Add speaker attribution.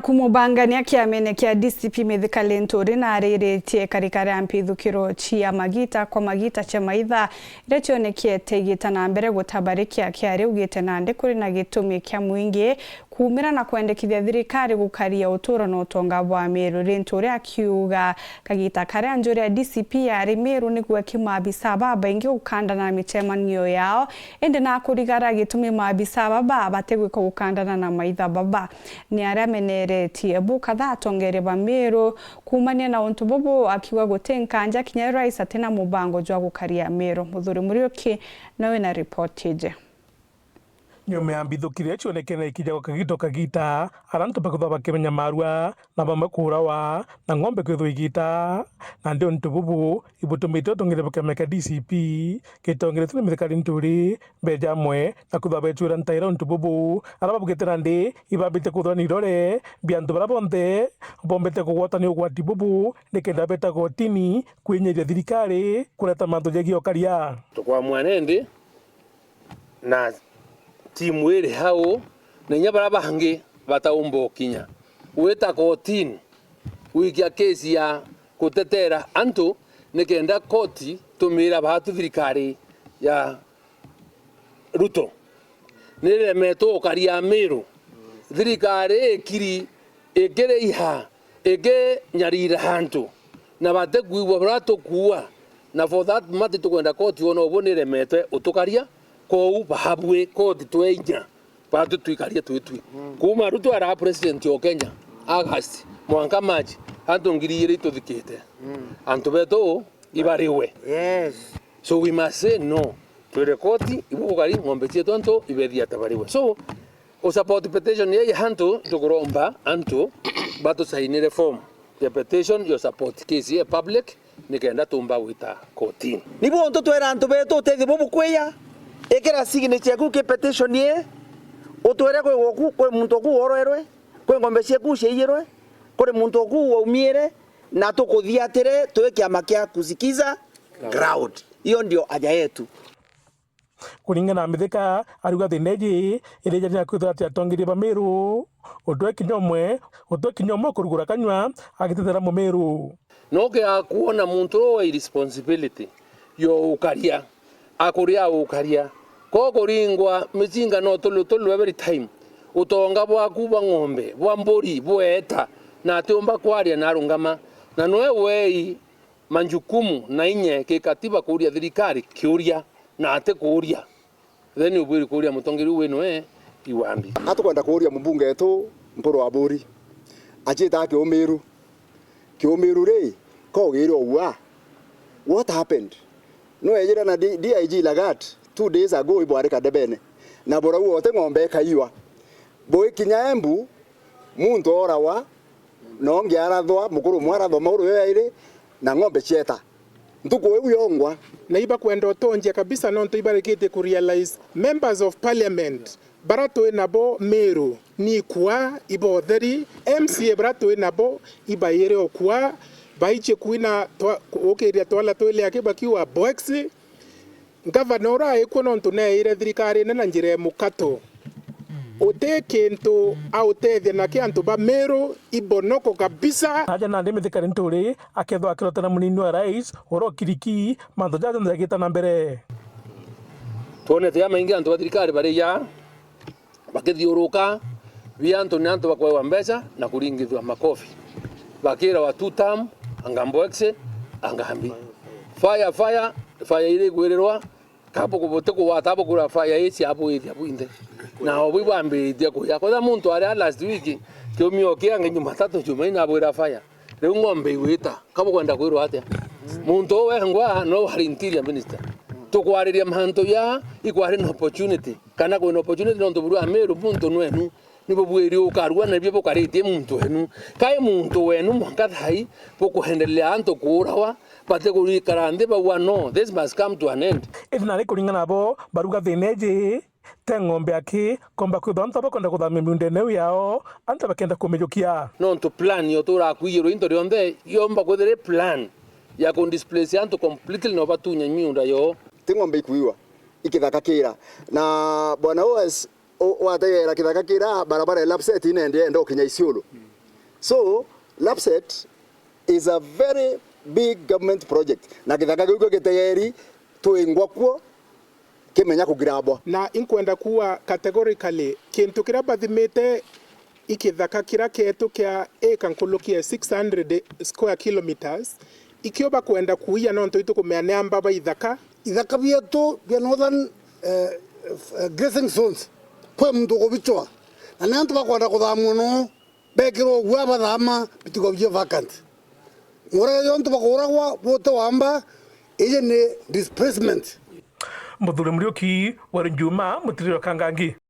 Speaker 1: Kumubangania kiamene kia DCP Mithika Linturi na ariretie karikari mpithukiro chia magita kwa magita cha maitha iretionekie tegita na mbere gutabarikia kiari ugite nande kuri na gitumi kia muingi kumira na kwendekithia thirikari gukaria uturo no tonga bwa Meru. Linturi akiuga kagita kare anjuri ya DCP ya Meru niguo kimabisa baba ingi ukanda na michemanio yao ende na kurigara gitumi mabisa baba bategwika gukandana na maitha baba ni arameneretie bukatha atongere ba Meru kumania na untu bobo akiwa gutenkanja kinya rais atena mubango jwa gukaria Meru. Muthuri Muriuki nawe na report je
Speaker 2: nyome ambithukire cionekene ikija kagito kagita arantu bakutha bakimenya marua na bamakurawa na ng'ombe kwithwa igita na ndio ntububu ibutumite tongire bakemeka DCP kitongire tuni Mithika Linturi bejamwe na kutha bechura ntaira ntububu araba bugitira ndi ibabite kuthwa ni rore biantu barabonte bombete kugwatani ugwati bubu nikenda beta gotini kwinyeria thirikari kureta mantu jegio karia
Speaker 3: tukwa mwanendi na timu iri hao nenya baraba hangi bataumbo kinya weta kotini wikia kesi ya kutetera antu nikenda koti tumira batu thirikari ya Ruto niremeto karia Meru thirikari ekiri egere iha ege nyarira hantu na bategwiwa brato kuwa na for that matter tukwenda koti ono bonire metwe utukaria ko bahabwe kodi twenya batu twikaria twitwi kuma Ruto ara president yo Kenya August mwanka maji antu ngirire tuthikite antu beto ibariwe so we must say no to the court ibugari ngombe cietu antu ibethia tabariwe so o support petition ye hantu tukuromba antu batu sainire form the petition your support case ye public nikenda tumba wita kotini
Speaker 4: nibo onto twera antu beto tethi bobu kweya ekera signature ku ke petition ye otwere ko goku ko muntu ku oroerwe ko ngombe cie ku cieyerwe ko muntu ku umiere na tukuthiatire tweke amakia kusikiza ground hiyo ndio aja yetu
Speaker 2: kuringana na Mithika aruga thineji ireja ria kwithwa ati atongiri ba Meru utwe kinyomwe kurugura kanywa agitetera mu Meru
Speaker 3: no ke akuona muntu wa responsibility yo ukaria akuria ukaria koko ringwa michinga no tulu every time utonga bwaku bwa ng'ombe bwa mburi bweta na tumba kwaria na rungama na noe wei manjukumu na inye ke katiba kuria thirikari kiuria na ate kuria then ubiri kuria mutongiri weno iwambi
Speaker 5: atukwenda kuria mbunge etu mpuro wa buri ajita ke Meru rei ko giro wa what happened no ejira na DIG Lagat 2 days ago ibware kadebene na bora wote ng'ombe kaiwa boy kinya Embu muntu orawa nongi arathwa mukuru mwarathwa mauru yaire na ng'ombe cieta ntuko we yongwa
Speaker 6: na iba kwenda otonje kabisa nonto ibarekete ku realize members of parliament barato nabo Meru ni kwa ibotheri MCA barato nabo ibayere okwa baiche kuina okeria twala twele akibakiwa boxi governor ikono ntune ire thirikari na njire mukato otekento autethia na kiantu ba Meru ibonoko kabisa
Speaker 2: aja na Mithika Linturi akethwa akirotana munini wa rais oro kiriki mantho jaja ndagita na mbere
Speaker 3: tuone tia maingi antu ba thirikari bari ya bakithiuruka biantu ni antu bakwa mbeca na kuringithwa makofi bakira wa 2 term angamboexe angambi fire ile gwererwa kapo kubote kwa tabo kura fire isi hapo hivi hapo inde na obibambe dia ko yakoza muntu ari last week kiomio kiange Jumatatu Jumaine abwira fire leo ngombe wita kapo kwenda kwiro atia muntu we ngwa no hari interior minister tukwariria mahanto ya ikwari no opportunity kana ko no opportunity no nduburu Meru muntu nwenu nibo bwiri ukarwa na bibo karite muntu wenu kai muntu wenu mwangathai pokuhendelea anto kurawa pate kuri karande ba wano this must come to an end
Speaker 2: ithina ri kuringana nabo baruga thineji te ng'ombe aki komba kwithonta bakonda kuthame miunde neu yao anta bakenda kumijukia
Speaker 3: no to plan yo tura kuyiro into rionde yomba kwethere plan ya kon displace anto completely no batunya miunda yo
Speaker 5: ti ng'ombe ikuiwa ikithaka kira na bwana OS wategera kithaka kira barabara elapset inende ndo kinya Isiolo So LAPSSET is a very big government project na githaka giuko gitegeri twingwa kuo kimenya kugirabwa
Speaker 6: na inkwenda kuwa categorically kintu kira bathimite ikithaka kira ketu kia eka nkulukia 600 square kilometers ikioba kwenda kuia nonto itukumea neamba ba ithaka
Speaker 7: bietu bia northern grazing zones kwe mtu kubichwa na nantu bakwenda kuthamwo no bekiro gwa bathama bitigo bie vacant ngora yonto bakuragwa bote wamba ije ni displacement
Speaker 2: Muthuri Muriuki wa Njuma Mutiriro Kangangi.